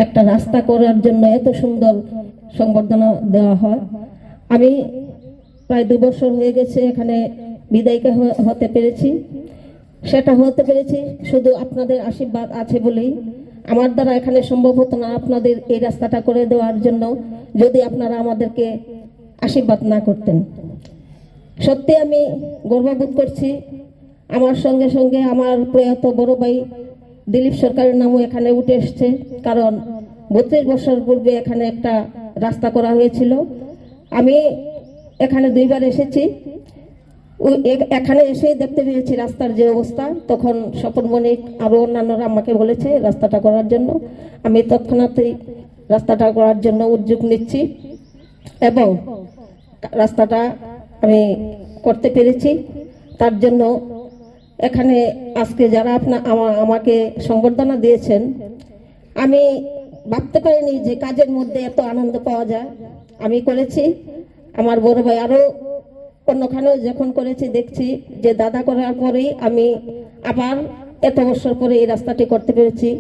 একটা রাস্তা করার জন্য এত সুন্দর সংবর্ধনা দেওয়া হয়। আমি প্রায় 2 বছর হয়ে গেছে এখানে বিদায়িকা হতে পেরেছি। সেটা হতে পেরেছি শুধু আপনাদের আশীর্বাদ আছে বলেই। আমার দ্বারা এখানে সম্ভব হতো না আপনাদের এই রাস্তাটা করে দেওয়ার জন্য, যদি আপনারা আমাদেরকে আশীর্বাদ না করতেন। সত্যি আমি গর্ববোধ করছি। আমার সঙ্গে সঙ্গে আমার প্রয়াত বড় ভাই দিলীপ সরকারের নামও এখানে উঠে এসছে, কারণ 32 বছর পূর্বে এখানে একটা রাস্তা করা হয়েছিল। আমি এখানে 2 বার এসেছি। এখানে এসে দেখতে পেয়েছি রাস্তার যে অবস্থা। তখন স্বপন বণিক আরো অন্যান্যরা আমাকে বলেছে রাস্তাটা করার জন্য। আমি তৎক্ষণাৎই রাস্তাটা করার জন্য উদ্যোগ নিচ্ছি এবং রাস্তাটা আমি করতে পেরেছি। তার জন্য এখানে আজকে যারা আমাকে সংবর্ধনা দিয়েছেন, আমি ভাবতে পারিনি যে কাজের মধ্যে এত আনন্দ পাওয়া যায়। আমি করেছি, আমার বড় ভাই আরো অন্যখানেও যখন করেছি দেখছি যে দাদা করার পরেই আমি আবার এত বছর পরে এই রাস্তাটি করতে পেরেছি।